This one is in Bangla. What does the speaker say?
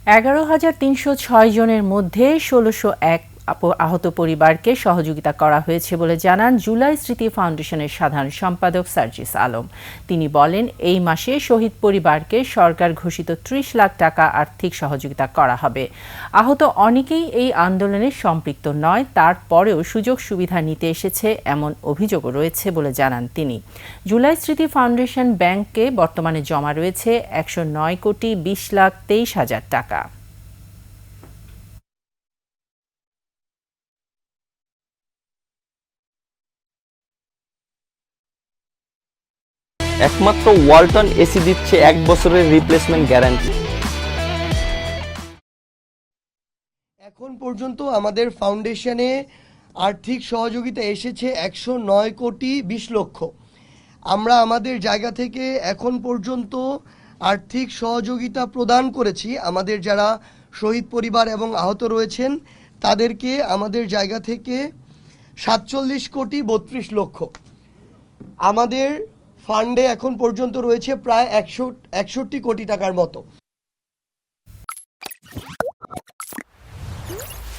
11,306 জনের মধ্যে 1,601 আহত পরিবারকে সহযোগিতা করা হয়েছে বলে জানান জুলাই স্মৃতি ফাউন্ডেশনের সাধারণ সম্পাদক সার্জিস আলম। তিনি বলেন, এই মাসে শহীদ পরিবারকে সরকার ঘোষিত 30 লাখ টাকা আর্থিক সহযোগিতা করা হবে। আহত অনেকেই এই আন্দোলনে সম্পৃক্ত নয়, তারপরেও সুযোগ সুবিধা নিতে এসেছে এমন অভিযোগও রয়েছে বলে জানান তিনি। জুলাই স্মৃতি ফাউন্ডেশন ব্যাংকে বর্তমানে জমা রয়েছে 109,20,23,000 টাকা। একমাত্র ওয়ালটন এসি দিচ্ছে 1 বছরের রিপ্লেসমেন্ট গ্যারান্টি। এখন পর্যন্ত আমাদের ফাউন্ডেশনে আর্থিক সহযোগিতা এসেছে 109,20,00,000। আমরা আমাদের জায়গা থেকে এখন পর্যন্ত আর্থিক সহযোগিতা প্রদান করেছি আমাদের যারা শহীদ পরিবার এবং আহত রয়েছেন তাদেরকে আমাদের জায়গা থেকে 47,32,00,000। আমাদের ফান্ডে এখন পর্যন্ত রয়েছে প্রায় 61 কোটি টাকার মতো।